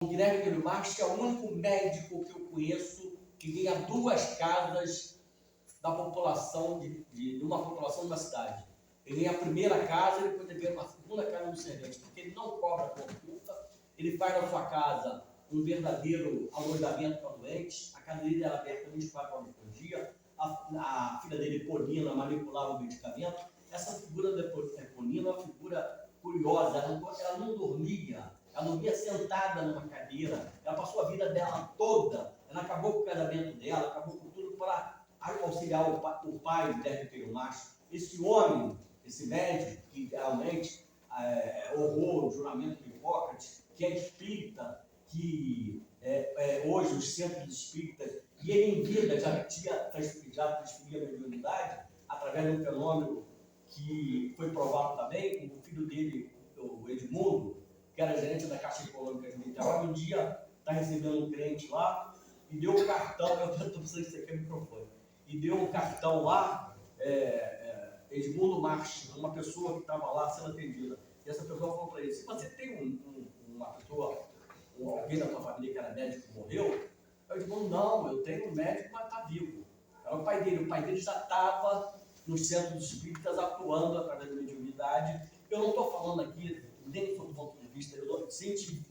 O Guilherme Guilherme Marques, que é o único médico que eu conheço que ganha 2 casas da população, de uma população de uma cidade. Ele ganha a primeira casa e depois ele ganha uma segunda casa no servente, porque ele não cobra consulta, ele faz na sua casa um verdadeiro alojamento para doentes, a casa dele era aberta 24 horas por dia, a filha dele, Polina, manipulava o medicamento. Essa figura da Polina é uma figura curiosa, ela não dormia, ela dormia sentada numa cadeira, ela passou a vida dela toda, ela acabou com o casamento dela, acabou com tudo para auxiliar o pai do Guilherme Guilherme Marques. Esse homem, esse médico, que realmente honrou o juramento de Hipócrates, que é espírita, que hoje os centros espíritas, e ele em vida já transferia a mediunidade através de um fenômeno que foi provado também, o filho dele, o Edmundo, que era gerente da Caixa Econômica de Niterói, um dia está recebendo um cliente lá e deu um cartão, eu estou precisando que você quer microfone, e deu um cartão lá, Edmundo Marques, uma pessoa que estava lá sendo atendida. E essa pessoa falou para ele: se você tem uma pessoa, alguém da sua família que era médico que morreu, eu digo: não, eu tenho um médico, mas está vivo. Era o pai dele já estava nos centros espíritas atuando através da mediunidade. Eu não estou falando aqui nem do ponto de vista científico,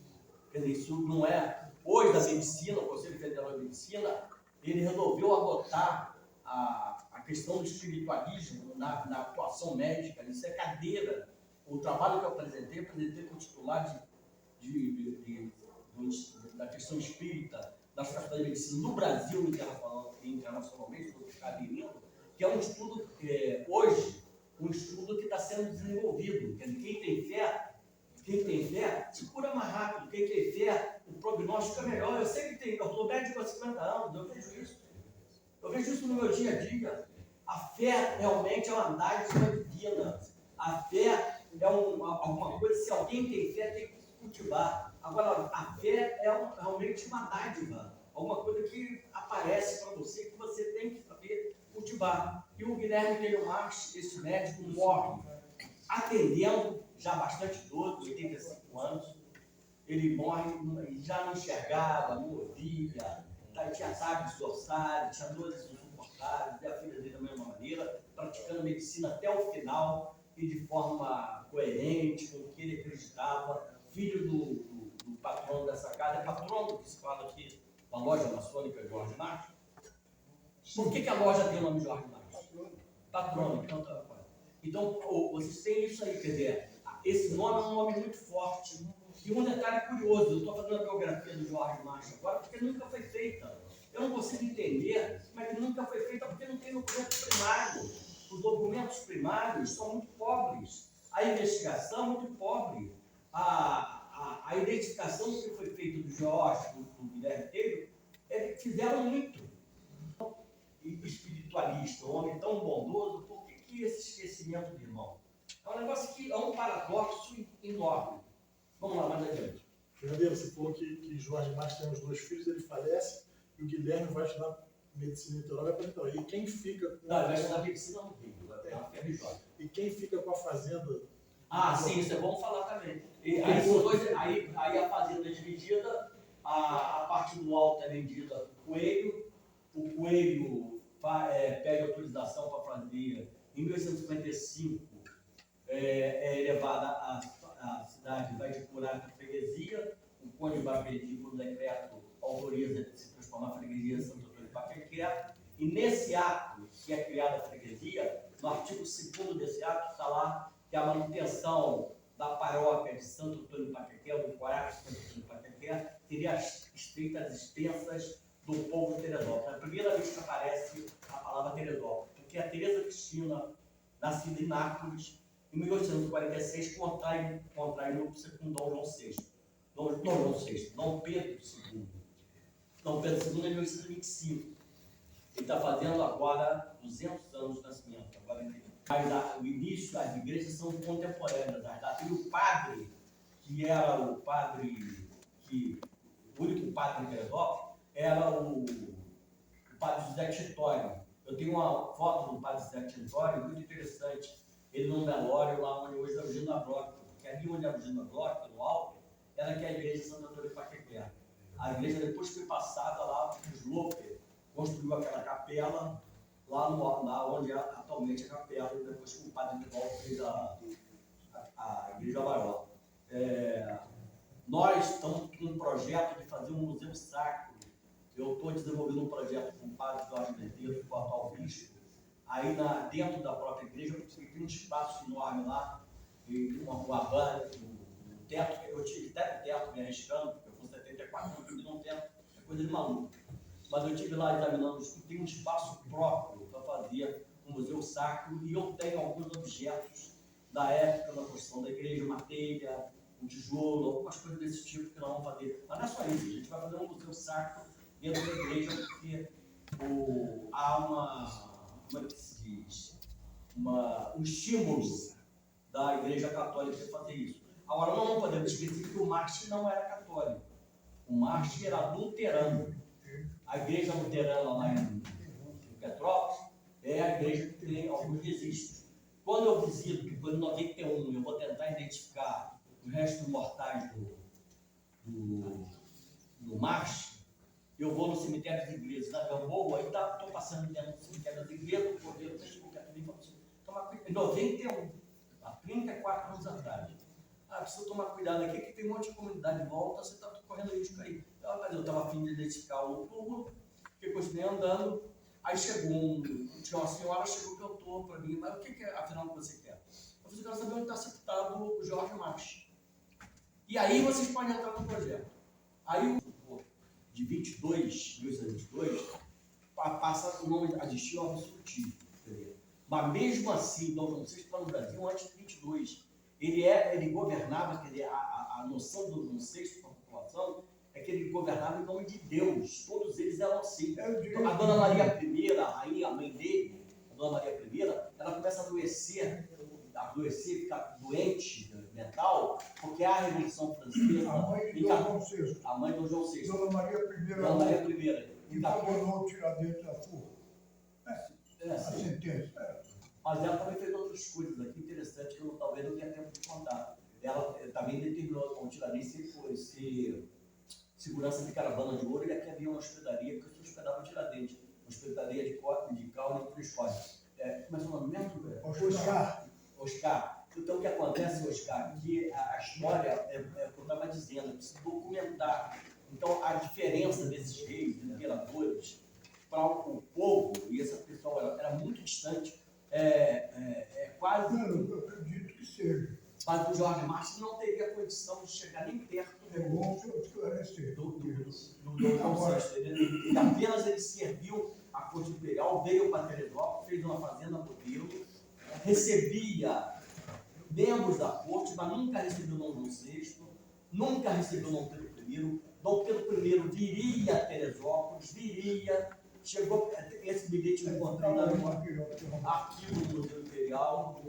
quer dizer, isso não é. Hoje da medicina, o Conselho Federal de Medicina, ele resolveu adotar a questão do espiritualismo na atuação médica. Isso é cadeira. O trabalho que eu apresentei com o titular da questão espírita das faculdades de medicina no Brasil e internacionalmente, que é um estudo, hoje, um estudo que está sendo desenvolvido. Quer dizer, quem tem fé se cura mais rápido. Quem tem fé, o prognóstico é melhor. Eu sei que eu sou médico há 50 anos, eu vejo isso. Eu vejo isso no meu dia a dia. A fé realmente é uma dádiva divina. A fé é alguma coisa, se alguém tem fé, tem que cultivar. Agora, a fé é realmente uma dádiva, alguma coisa que aparece para você, que você tem que saber cultivar. E o Guilherme Guilherme Marques, esse médico, morre atendendo, já bastante idoso, 85 anos. Ele morre, já não enxergava, não ouvia, tinha sábios dorsários, tinha dores insuportáveis, e a filha dele da mesma maneira, praticando medicina até o final e de forma coerente com o que ele acreditava. Filho do patrono dessa casa, é patrono que se fala aqui da loja maçônica Jorge Marques. Por que a loja tem o nome Jorge Marques? Patrono, então vocês têm isso aí, quer dizer, esse nome é um nome muito forte. E um detalhe curioso, eu estou fazendo a biografia do Jorge Marques agora, porque nunca foi feita. Eu não consigo entender, mas nunca foi feita porque não tem documento primário. Os documentos primários são muito pobres. A investigação é muito pobre. A identificação do que foi feito do Jorge, do Guilherme Telho, fizeram muito. Espiritualista, um homem tão bondoso, por que esse esquecimento de irmão? É um negócio que é um paradoxo enorme. Vamos lá, mais adiante. Jandeiro, você falou que Jorge Marques tem os 2 filhos, ele falece, e o Guilherme vai estudar medicina em Niterói, vai para Niterói. E quem fica com... Não, ele vai estudar medicina no Rio, vai pegar uma FRJ. E quem fica com a fazenda? Sim, isso é bom falar também. Aí a fazenda é dividida, a parte do alto é vendida para o Coelho pede autorização para fazer. Em 1855 é elevada a cidade, vai de curar a freguesia, o Conde Babedi, por decreto, autoriza de se transformar a freguesia em Santo Antônio de Paquequé, e nesse ato que é criada a freguesia, no artigo 2º desse ato está lá que a manutenção da paróquia de Santo Antônio de Paquequé, ou do Corar de Santo Antônio de Paquequé, teria as estreitas extensas do povo de Teresópolis. É a primeira vez que aparece a palavra Teresópolis, porque a Teresa Cristina, nascida em Nápoles, em 1846, contrai núpcia com Dom Pedro II. Dom Pedro II é 1825. Ele está fazendo agora 200 anos de nascimento. Mas o início das igrejas são contemporâneas. E o padre, que era o único padre de Teresópolis, era o padre José Titório. Eu tenho uma foto do padre José Titório muito interessante. Ele num velório lá onde hoje é o Gina Bloch, porque ali onde é o Gina Bloch, no alto, era que é a igreja de Santo Antônio de Paquequé. A igreja depois foi passada lá, o Sloper construiu aquela capela lá onde é atualmente a capela, e depois o padre Nival fez a igreja maior. Nós estamos com um projeto de fazer um museu sacro. Eu estou desenvolvendo um projeto com o padre Jorge Medeiros, com o atual bispo, aí dentro da própria igreja, porque tem um espaço enorme lá, e uma banda, um teto, eu tive até teto me arriscando, porque eu com 74 anos, eu tive um teto, é coisa de maluco. Mas eu estive lá examinando, tem um espaço próprio para fazer um museu sacro, e eu tenho alguns objetos da época da construção da igreja, uma telha, um tijolo, algumas coisas desse tipo que nós vamos fazer. Mas não é só isso, a gente vai fazer um museu sacro dentro da igreja, porque há como é que se diz? Um estímulo da igreja católica de fazer isso. Agora, nós não podemos esquecer que o Mártir não era católico. O Mártir era luterano. A igreja luterana lá em Petrópolis é a igreja que tem alguns registros. Quando eu visito, que foi em 91, eu vou tentar identificar os restos mortais do Mártir, eu vou no cemitério das igrejas da Gamboa, aí estou passando dentro do cemitério das igrejas, o cordeiro do Facebook também falou assim, em 91, há 34 anos atrás. Precisa tomar cuidado aqui, que tem um monte de comunidade em volta, você está correndo risco aí. Mas eu estava a fim de identificar o túmulo, que continuei andando, aí tinha uma senhora, chegou que eu estou para mim, mas o que afinal você quer? Eu falei, quero saber onde está sepultado o Jorge Mártir. E aí vocês podem entrar no projeto. Aí de 1922, passa o nome, existia o absolutismo. Mas mesmo assim, Dom João VI está no Brasil antes de 22. Ele governava, quer dizer, a noção do Dom João VI para a população é que ele governava em nome de Deus. Todos eles eram assim. A Dona Maria I, a rainha, a mãe dele, a Dona Maria I, ela começa a adoecer, ficar doente mental, porque a Revolução Francesa. A mãe de Dom João VI. A mãe do João VI. Dona Maria I. Dona Maria I. E condenou o Tiradentes da forca. A sentença. Mas ela também fez outras coisas aqui interessantes que eu talvez não tenha tempo de contar. Ela também determinou com o Tiradentes ser segurança de caravana de ouro, e aqui havia uma hospedaria, porque eu hospedava o Tiradentes, uma hospedaria de Caule e Cristóvão. Como é o nome mesmo? Oscar. Então o que acontece, Oscar, que a história é o que eu estava dizendo, precisa documentar. Então a diferença desses reis, imperadores, para o povo, e essa pessoa era muito distante, quase. Eu acredito que seja. Mas o Jorge Mártir não teria condição de chegar nem perto É bom se eu esclarecer. do João VI. Ele apenas serviu a corte imperial, veio para Teresópolis, fez uma fazenda modelo, recebia membros da corte, mas nunca recebeu Dom João VI, nunca recebeu Dom Pedro I. Dom Pedro I viria a Teresópolis, chegou, esse bilhete eu encontrei no arquivo do Museu Imperial,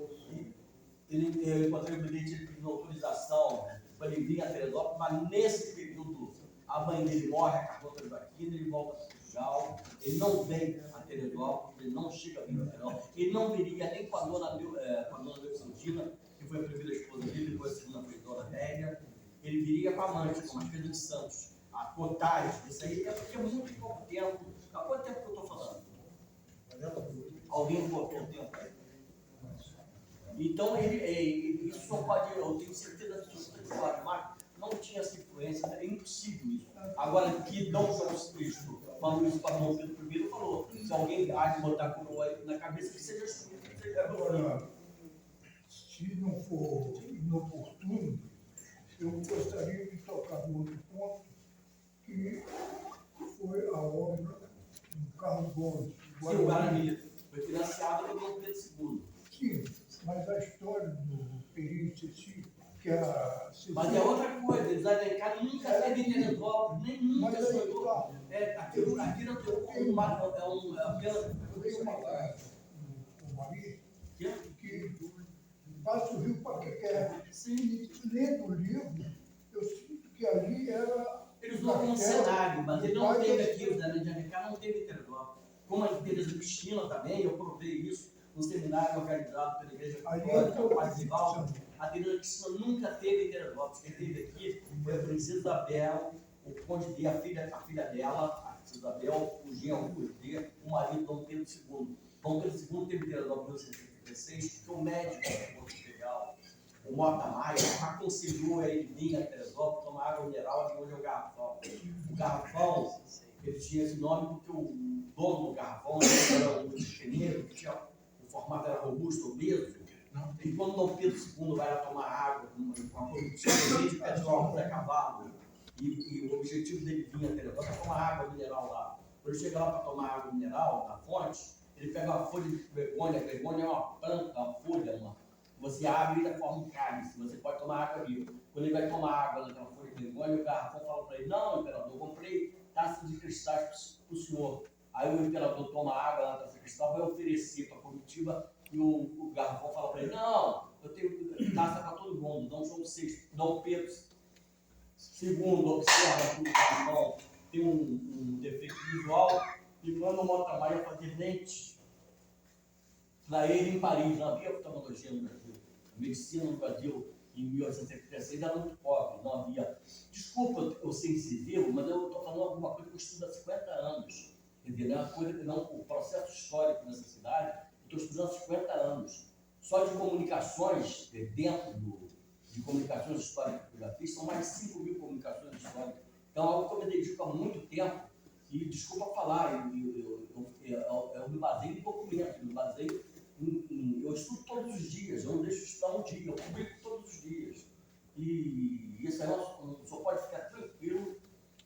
eu encontrei o bilhete de autorização para ele vir a Teresópolis, mas nesse período a mãe dele morre, a Carlota Joaquina, ele volta para Portugal, ele não vem a Teresópolis, ele não chega a vir a Teresópolis, ele não viria nem com a dona Leocantina, que foi a primeira esposa dele, depois a segunda foi a dona Rélia, ele viria com a amante, com a Marquesa de Santos, a Cotais, isso aí é porque é muito pouco tempo. Há quanto tempo que eu estou falando? Alguém pouco tempo. Então, isso só pode, eu tenho certeza que o Jorge Mártir não tinha essa influência, é impossível isso. Agora, que Dom João VI falou isso para Dom Pedro I, falou, se alguém há de botar coroa na cabeça, que seja excluído. Agora, se não for inoportuno, eu gostaria de tocar no outro ponto, que foi a obra do Carlos Gomes. Sim, o Guarani foi financiado pelo Dom Pedro II. Sim, mas a história do Peri Ceci, que a Ceci... Mas é outra coisa, eles Alencar nunca teve em Teresópolis, nem nunca sonhou. Aquilo é apenas... Eu tenho uma casa com o Maria, que passa o Rio Paquequé. E lendo o livro, eu sinto que ali era... Eles usam como cenário, mas ele não teve aqui, o Zé de Alencar não teve em Teresópolis. Como a Teresa Cristina também, eu provei isso. no seminário organizado pela Igreja Aí Católica eu Padre Rivaldo, a Teresa Cristina nunca teve em Teresópolis. Quem teve aqui foi a Princesa Isabel, o Conde D, a filha dela, a Princesa Isabel, o genro Conde D, o marido Dom Pedro II. Dom Pedro II teve em Teresópolis em 1976, porque o médico da Corte Imperial, o Mota Maia, aconselhou ele vir a Teresópolis tomar água mineral de onde é o garrafão. O garrafão, ele tinha esse nome porque o dono do garrafão era um engenheiro, que tinha, o formato era robusto, obeso. E quando Dom Pedro II vai lá tomar água, com a produção de petróleo a cavalo, e o objetivo dele vir a Teresópolis é tomar água mineral lá. Quando ele chega lá para tomar água mineral da fonte, ele pega uma folha de begônia. A begônia é uma planta, uma folha, você abre e ainda forma um cálice, você pode tomar água ali. Quando ele vai tomar água naquela folha de begônia, o garrafão fala para ele: não, imperador, eu comprei taças de cristais para o senhor. Aí o imperador toma água na taça de cristal, vai oferecer para a comitiva, e o garrafão fala para ele: não, eu tenho taça para todo mundo, não são vocês. Dom Pedro II observa que o garrafão tem um defeito visual e manda o Mota Maia fazer lentes para ele em Paris. Não havia oftalmologia no Brasil. A medicina no Brasil, em 1876, era muito pobre, não havia. Desculpa eu ser incisivo, mas eu estou falando alguma coisa que eu estudo há 50 anos. Entendeu? É uma coisa que não, o processo histórico nessa cidade, eu estou estudando há 50 anos. Só de comunicações, dentro de comunicações históricas que eu já fiz, são mais de 5 mil comunicações históricas. Então, é algo que eu me dedico há muito tempo. E desculpa falar, eu me baseio em documentos, me baseio eu estudo todos os dias, eu não deixo de estudar um dia, eu publico todos os dias. E isso aí só pode ficar tranquilo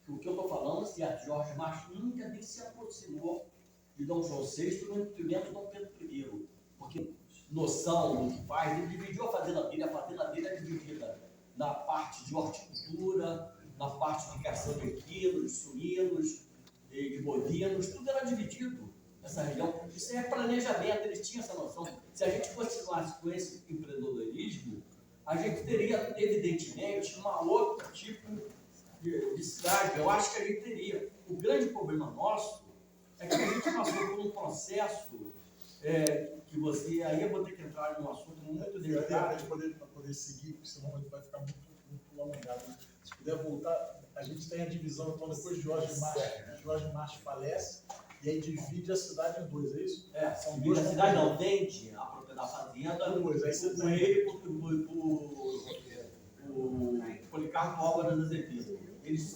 que o que eu estou falando é certo. Jorge Marques nunca nem se aproximou de Dom João VI no detrimento de Dom Pedro I, porque noção do que faz, ele dividiu a fazenda dele é dividida na parte de horticultura, na parte de criação de equinos, de suínos, de bovinos, tudo era dividido nessa região. Isso é planejamento, eles tinham essa noção. Se a gente continuasse com esse empreendedorismo, a gente teria, evidentemente, um outro tipo de cidade. Eu acho que a gente teria. O grande problema nosso é que a gente passou por um processo que você... Aí eu vou ter que entrar num assunto muito delicado. Para poder seguir, porque senão vai ficar muito alongado. Se puder voltar, a gente tem a divisão, então depois Jorge Marques falece, e aí divide a cidade em dois, é isso? São duas. A cidade não vende a propriedade da fazenda, aí você com ele o Policarpo Álvares Azevedo. Eles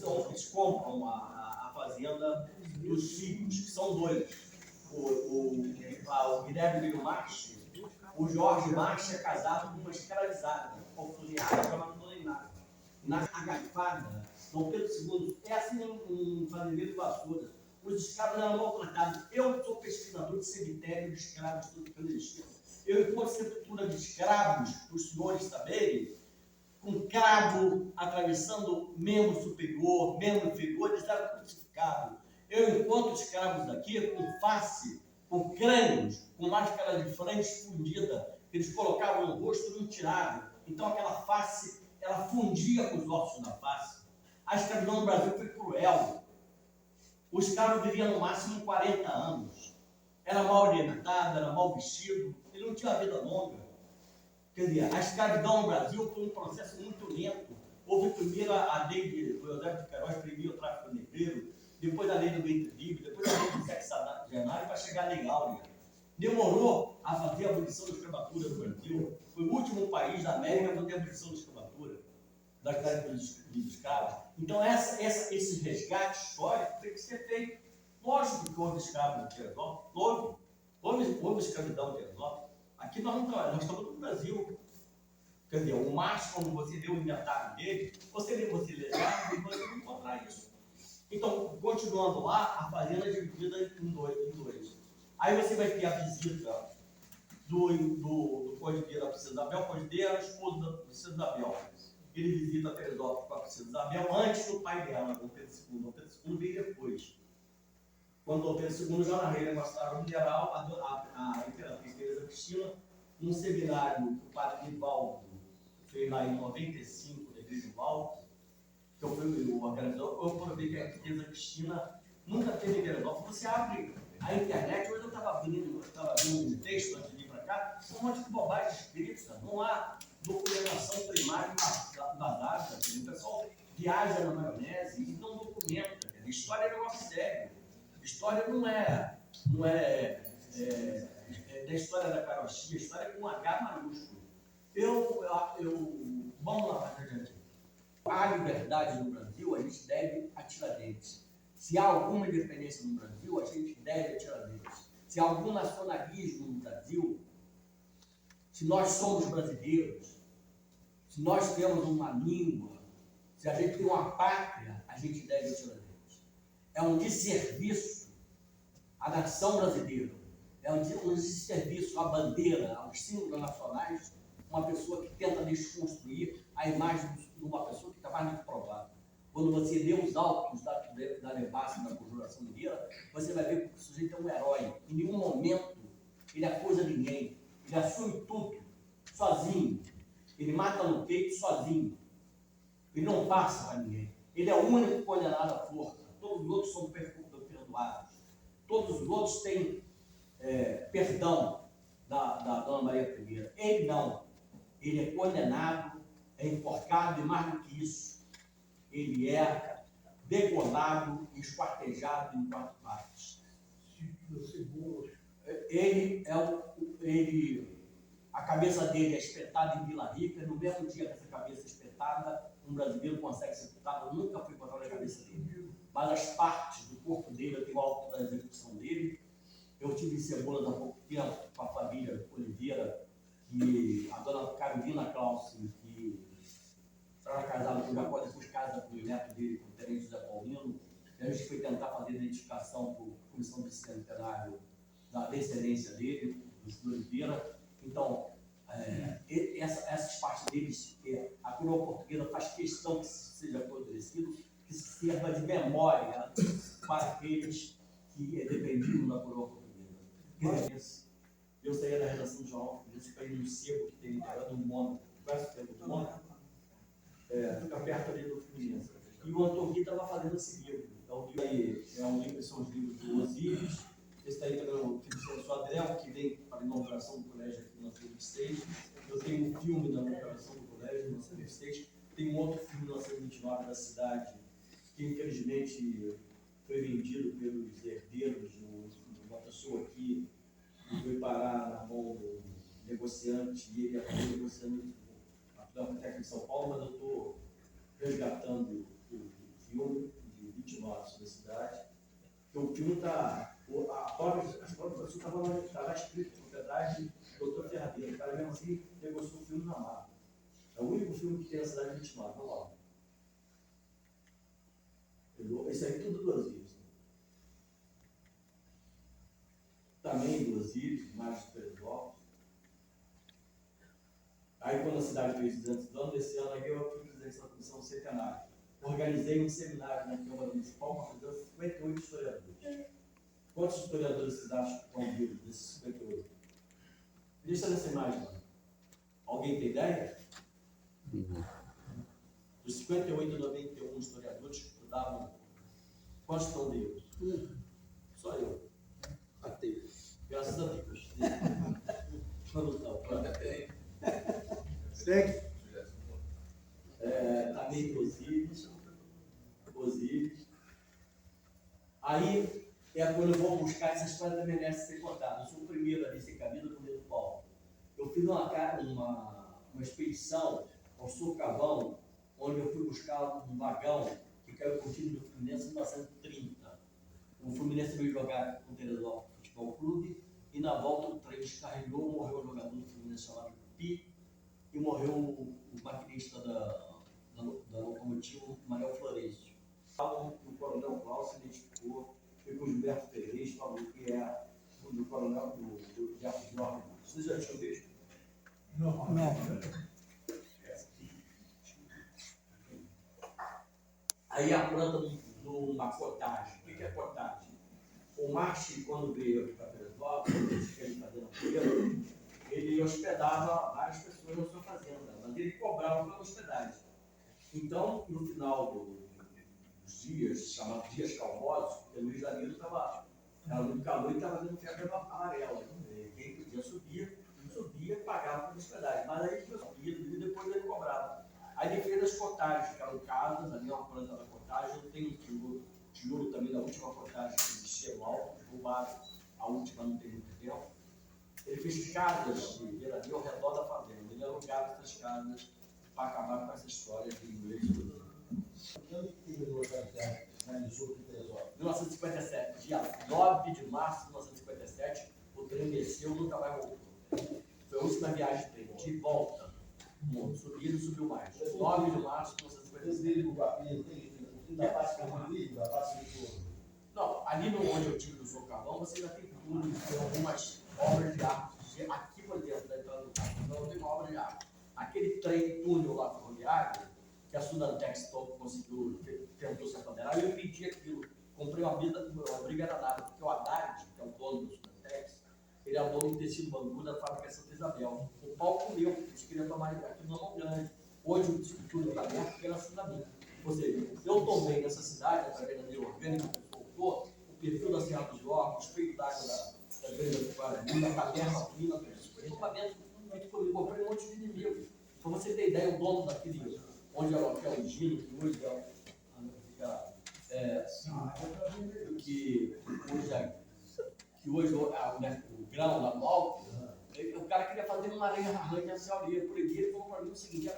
compram a fazenda dos filhos, que são dois. O Guilherme Lino Marques, o Jorge Marques é casado com uma escravizada, chamada Dona Inácia. Na Agafada, Dom Pedro II é assim um fazendeiro de vassouras. Os escravos eram maltratados. Eu sou pesquisador de cemitério de escravos do clandestino. Eu encontro sepultura de escravos, para os senhores saberem, com cravo atravessando membro superior, membro inferior, eles eram crucificados. Eu encontro escravos aqui com face, com crânios, com máscara de frente fundida, que eles colocavam no rosto e não tiravam. Então aquela face, ela fundia com os ossos da face. A escravidão no Brasil foi cruel. O escravo vivia no máximo 40 anos. Era mal orientado, era mal vestido, ele não tinha uma vida longa. Quer dizer, a escravidão no Brasil foi um processo muito lento. Houve primeiro a lei de Eusébio de Queiroz, proibiu o tráfico negreiro, depois a lei do ventre livre, depois a lei do sexagenário, para chegar a lei áurea. Demorou a fazer a abolição da escravatura no Brasil. Foi o último país da América a fazer a abolição da escravatura, da escravidão dos escravos. Então, esse resgate histórico tem que ser feito. Lógico que houve escravo no Teresópolis, houve escravidão no Teresópolis. Aqui nós estamos no Brasil. Quer dizer, o macho, quando você vê o inventário dele, você lê legal e você vai encontrar isso. Então, continuando lá, a fazenda é dividida em dois. Aí você vai ter a visita do Conde da Princesa Isabel. O Conde era o esposo da Princesa Isabel. Ele visita Teresópolis com a Princesa Isabel antes do pai dela, Dom Pedro II. Dom Pedro II veio depois. Quando Dom Pedro II já na reina mostrava mineral, a imperatriz Teresa Cristina, num seminário que o padre Rivaldo fez lá em 95, na igreja de Valdo, que eu fui o organizador, eu provei que a Teresa Cristina nunca teve em Teresópolis. Você abre a internet, hoje eu estava abrindo um texto antes de ir para cá, são um monte de bobagem escrita, não há documentação primária da data. O pessoal viaja na maionese e não documenta. História é um negócio sério. História não é da história da carochinha, história é com H maiúsculo. Vamos lá mais adiante. Há liberdade no Brasil, a gente deve a Tiradentes. Se há alguma independência no Brasil, a gente deve a Tiradentes. Se há algum nacionalismo no Brasil, se nós somos brasileiros, se nós temos uma língua, se a gente tem uma pátria, a gente deve a Tiradentes. É um desserviço à nação brasileira, é um desserviço à bandeira, aos símbolos nacionais, uma pessoa que tenta desconstruir a imagem de uma pessoa que está mais do que provada. Quando você lê os autos da Devassa, da Conjuração Mineira, você vai ver que o sujeito é um herói. Em nenhum momento ele acusa ninguém. Ele assume tudo, sozinho. Ele mata no peito sozinho. Ele não passa para ninguém. Ele é o único condenado à forca. Todos os outros são perdoados. Todos os outros têm perdão da Dona Maria I. Ele não. Ele é condenado, é enforcado e mais do que isso. Ele é degolado e esquartejado em 4 partes. A cabeça dele é espetada em Vila Rica, no mesmo dia que essa cabeça é espetada, um brasileiro consegue ser sepultado, nunca foi encontrado a cabeça dele. Mas as partes do corpo dele, eu tenho o auto da execução dele. Eu tive em Cebolas há pouco tempo com a família Oliveira, e a dona Carolina Clausen, que estava casada com o Jacó, depois casa com o neto dele, com o tenente José Paulino. E a gente foi tentar fazer a identificação por comissão de centenário da descendência dele, do Oliveira. Então, essas partes deles, a coroa portuguesa faz questão que seja apodrecido, que se sirva de memória para aqueles que dependiam da coroa portuguesa. Eu saía da redação de João, eu fui no seco que tem integrado do Mônaco. Conhece o tempo do Mônaco? Fica perto ali do Fluminense. E o Antônio estava fazendo esse livro. Então, são os livros do Osíris. Esse daí também é o filho do Adriel, que vem para a inauguração do colégio aqui no 1926. Eu tenho um filme da inauguração do colégio no 1926. Tem um outro filme no 1929 da cidade, que infelizmente foi vendido pelos herdeiros de uma pessoa que foi parar na mão do negociante, e ele acabou negociando na Biblioteca de São Paulo, mas eu estou resgatando o filme de 29 da cidade. Então, o filme está. As próprias pessoas estavam escrito propriedade do Dr. Ferradeira. O cara mesmo assim negociou o filme na marca. É o único filme que tem na cidade de 29. Vamos lá. Esse aí tudo do Osíris. Também do Osíris, mais de Teresópolis. Aí, quando a cidade fez 200 anos, esse ano aqui eu fui presidente da comissão centenária. Organizei um seminário na Câmara Municipal com a presença de 58 historiadores. Quantos historiadores vocês acham que estão vivos desses 58? Deixa nessa imagem, mano. Alguém tem ideia? Dos 58 a 91 historiadores que estudavam, quantos estão vivos? Só eu. Ateu. Graças a Deus. Vamos lá, segue. Também Osíris. Aí quando eu vou buscar essa história da merece ser contada. Eu sou o primeiro ali, sem camisa, com o dedo Paulo. Eu fiz uma expedição ao Socavão, onde eu fui buscar um vagão que caiu com o time do Fluminense em 1930. O Fluminense veio jogar com o Teresópolis Futebol Clube, e na volta o trem descarregou, morreu o jogador do Fluminense chamado Pi, e morreu o maquinista da locomotiva, Manuel Florencio. O coronel Klaus identificou, foi com o Gilberto Pereira, falou que é o coronel do Gilberto Jorge. Vocês já tinham visto? Não. Aí a planta uma cotagem. O que é cotagem? O Marchi, quando veio aqui para Teresópolis, ele fazia na feira, ele hospedava várias pessoas na sua fazenda, mas ele cobrava pela hospedagem. Então, no final dos dias, chamados dias calmosos, porque no Rio de Janeiro era muito calor e estava dando febre amarela. Quem podia subir ia e pagava por hospedagem. Mas aí e depois ele cobrava. Aí ele fez as cotagens, que eram casas, ali uma planta da cotagem, tem um tijolo também da última cotagem que existia no alto, roubaram a última não tem muito tempo. Ele fez casas de veraria ao redor da fazenda. Ele alugava essas casas para acabar com essa história de inglês. Quando que terminou essa terra? Finalizou aqui em Teresópolis? 1957, dia 9 de março de 1957, o trem desceu, nunca mais voltou. Foi a última viagem de trem, de volta. Subiu e não subiu mais. 9 de março de 1957. O fim da parte que eu vi, da parte que eu... Não, ali no onde eu tive do Socavão, você ainda tem tudo, tem algumas obras de arte. Aqui por dentro da entrada do Socavão tem uma obra de arte. Aquele trem túnel lá ferroviário, que a Sudantex conseguiu, tentou se apoderar, eu pedi aquilo. Comprei uma briga danada, porque o Haddad, que é o dono do Sudantex, ele é o dono de tecido bambu da fábrica Santa Isabel. O pau comeu, eles queriam tomar aquilo na mão grande. Hoje o tudo está aberto porque era assim da minha. Ou seja, eu tomei nessa cidade, através da minha orgânica que soltou, o perfil da Serra dos Orcos, o espelho d'água da Grande do Guarani, da caverna fina, o equipamento feito comigo, comprei um monte de inimigos. Para você ter ideia, o dono daquele, onde é o hotel Gino, que hoje o grão lá no alto, o cara queria fazer uma arranha-céu ali, por ele falou para mim o seguinte: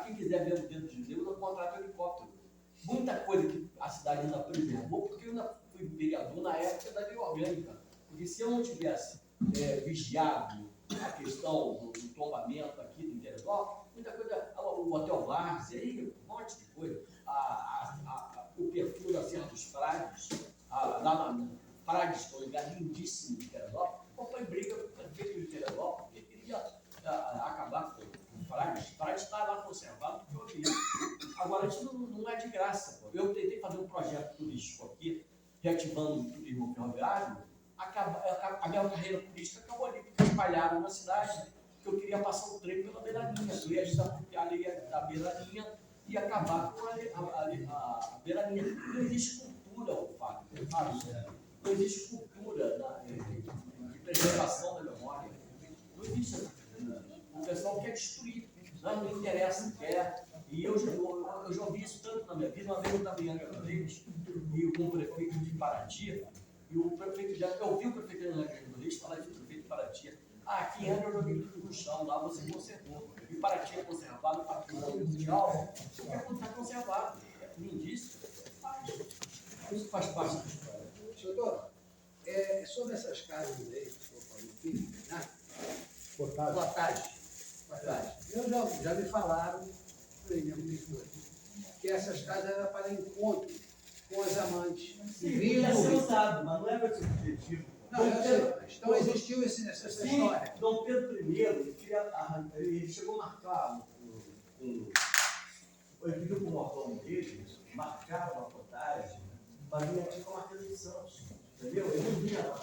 quem quiser ver o dedo de Deus, eu contrato um helicóptero. Muita coisa que a cidade ainda preservou, porque eu ainda fui vereador na época da lei orgânica. Porque se eu não tivesse vigiado a questão do tombamento aqui do Teresópolis, muita coisa, o Hotel Várzea, aí, um monte de coisa, o perfil da Serra dos Frades, lá na Frades, que é um lugar lindíssimo de Teresópolis, foi briga com o prefeito de Teresópolis, porque queria acabar com o Frades. Frades está lá conservado, porque eu vi. Agora, isso não é de graça. Pô. Eu tentei fazer um projeto turístico aqui, reativando o turismo ferroviário, a minha carreira política acabou ali, porque espalharam na cidade que eu queria passar o trem pela beiralinha, eu ia desapropriar a lei da beiralinha e acabar com a beiralinha. Não existe cultura, Fábio, não existe cultura de preservação da memória. Não existe essa cultura. O pessoal quer destruir, não interessa, quer. E eu já ouvi isso tanto na minha vida. Uma vez eu estava em Angra dos Reis, e com o prefeito de Paraty, e o prefeito eu vi o prefeito de Angra dos Reis falar isso, o prefeito de Paraty: aqui em Angra eu joguei tudo no chão, lá você conservou. E Paraty é conservado, patrimônio mundial, está conservado. É lindíssimo. Isso faz parte da história. Doutor, sobre essas casas aí que o senhor falou aqui, né? Cotagem. Eu já me falaram, que essas casas eram para encontro com as amantes. Sim, é ser usado, mas não era esse o objetivo. Não, eu sei, mas então existiu essa história. Dom Pedro I, ele chegou a marcar, ele pediu para o mordomo dele marcar uma cotagem, mas ele tinha com a Marquesa de Santos, entendeu? Ele não via lá.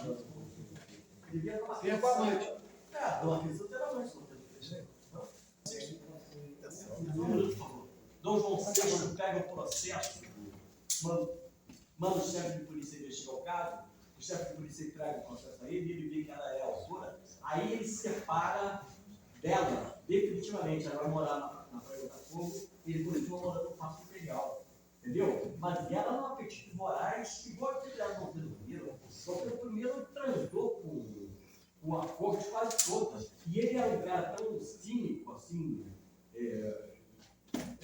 Ele via com a Marquesa de com a amante. Santos. A Marquesa de Santos era amante do Dom Pedro I. Dom João VI pega o processo, manda o chefe de polícia investigar o caso, o chefe de polícia entrega o processo a ele vê que ela é a autora, aí ele se separa dela, definitivamente. Ela vai morar na Praia do Botafogo e ele continua morando no Paço Imperial, entendeu? Mas ela não apetite morais, igual a que ela Dom Pedro I. Dom Pedro I transou com a corte quase toda, e ele era um cara tão cínico assim.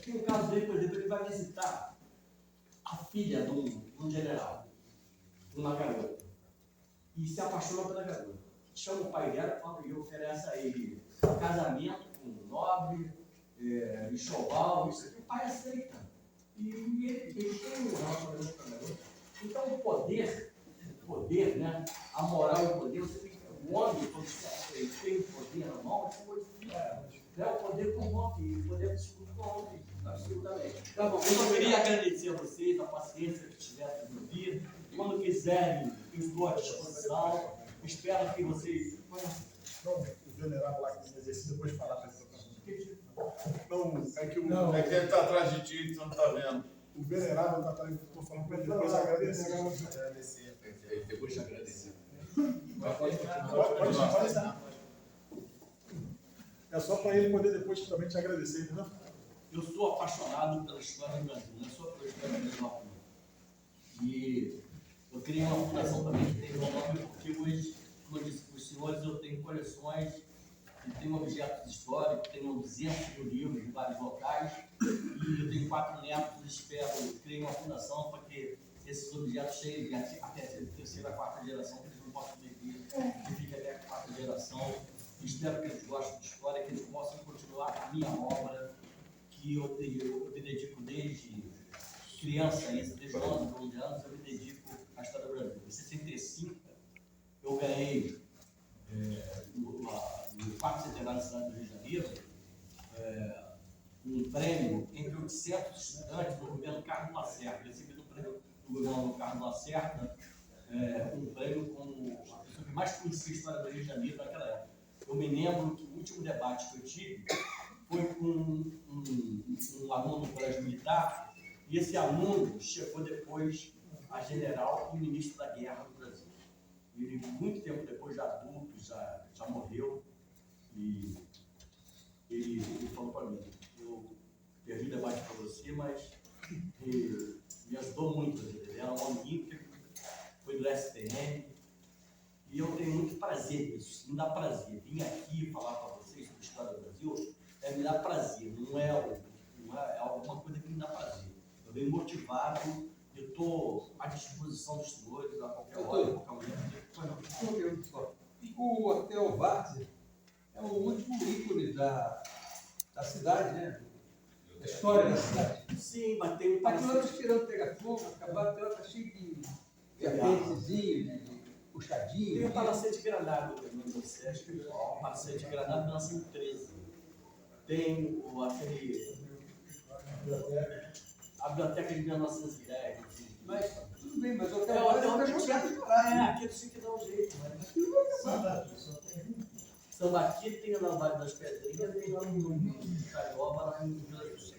Tem um caso dele, por exemplo, ele vai visitar a filha de um general, uma garota, e se apaixona pela garota. Chama o pai dela e oferece a ele casamento com um nobre, enxoval, isso aqui. O pai aceita. E ele tem um relacionamento com a garota. Então o poder, né? A moral e o poder, o homem, quando ele tem o poder na mão, você modifica. O poder corrompe, o poder absoluto corrompe. Absolutamente. Tá bom. Eu só queria agradecer a vocês a paciência que tiveram de ouvir. Quando quiserem, eu estou à disposição. Espero que vocês. Não, o venerável lá que exercício depois falar para essa Não, é que Não, é que ele está atrás de ti, tu não está vendo. o venerável está atrás, estou falando para ele depois agradecer. Depois de agradecer. Pode dar. É só para ele poder depois também te agradecer, entendeu? Eu sou apaixonado pela história do Brasil, não é só pela história do Brasil. E eu criei uma fundação também que tem meu nome, porque hoje, como eu disse para os senhores, eu tenho coleções que tem objetos históricos, tenho 200 mil livros de vários locais, e eu tenho 4 netos, espero, criei uma fundação para que esses objetos cheguem até a terceira, quarta geração, que eles não possam perder, que fique até a quarta geração. Espero que eles gostem de história, que eles possam continuar a minha obra, que eu me dedico desde criança, desde 11, 12 anos, eu me dedico à história do Brasil. Em 65, eu ganhei no Parque Centenário da cidade do Rio de Janeiro, um prêmio entre 800 estudantes do governo Carlos Lacerda. Recebi do prêmio do governo Carlos Lacerda, um prêmio como a pessoa que mais conhecia a história do Rio de Janeiro naquela época. Eu me lembro que o último debate que eu tive foi com um aluno do colégio militar, e esse aluno chegou depois a general e ministro da guerra do Brasil. Ele, muito tempo depois, já adulto, já morreu, e ele falou para mim: eu perdi o debate para você, mas me ajudou muito. Ele era um olímpico, foi do STM, e eu tenho muito prazer nisso, me dá prazer. Vim aqui falar para vocês sobre a história do Brasil, me dá prazer, não é alguma coisa que me dá prazer. Eu venho motivado, eu estou à disposição dos senhores a qualquer hora, a qualquer momento. O Hotel Várzea é o último ícone da cidade, né? Da história da cidade. Sim, mas tem um Aquilo era tirando pegar fogo, acabar até tá cheio de apentezinho, de puxadinho. Tem o Palacete Granada também, no Sesc, o Palacete Granada de 1913. Tem a biblioteca de 1910. Mas tudo bem, mas o É, Hotel o Várzea hotel fica que jogado tinha. de caralho. Aquilo tinha que dar um jeito, mas. Só tem Sambaqui tem na Vale das Pedrinhas, tem lá no Carioba, lá em Vila do Sul.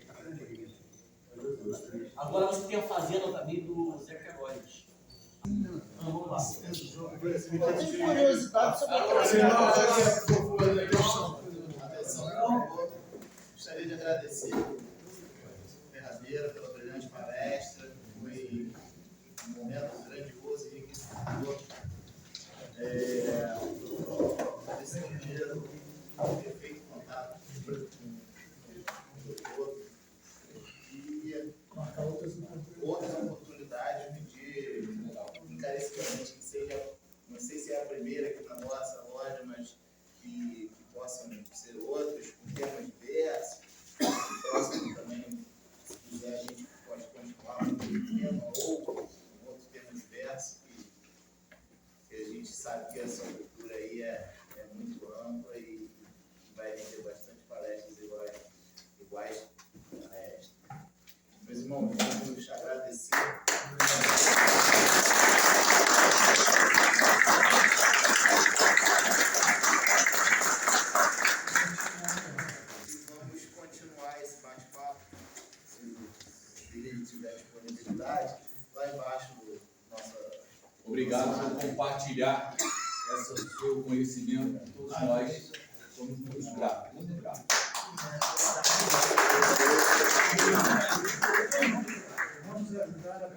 Agora você tem a fazenda também do Zé Queiroz. Vamos lá. tem curiosidade sobre a Atenção, gostaria de agradecer ao Ferradeira pela brilhante palestra. Foi um momento grandioso e enriquecedor. Agradecer primeiro por ter feito contato com o doutor e outras oportunidades, pedir encarecidamente que seja, não sei se é a primeira aqui na nossa loja, mas que possam ser outros, com temas diversos. O próximo também, se quiser, a gente pode continuar com um tema ou com outro tema diverso, que a gente sabe que essa cultura aí é muito ampla e vai ter bastante palestras iguais a esta. Meus irmãos, vamos agradecer. Vamos continuar esse bate-papo, se ele tiver disponibilidade, lá embaixo do nosso. Obrigado por compartilhar esse seu conhecimento com todos nós. Somos muito gratos. Muito gratos. Vamos ajudar a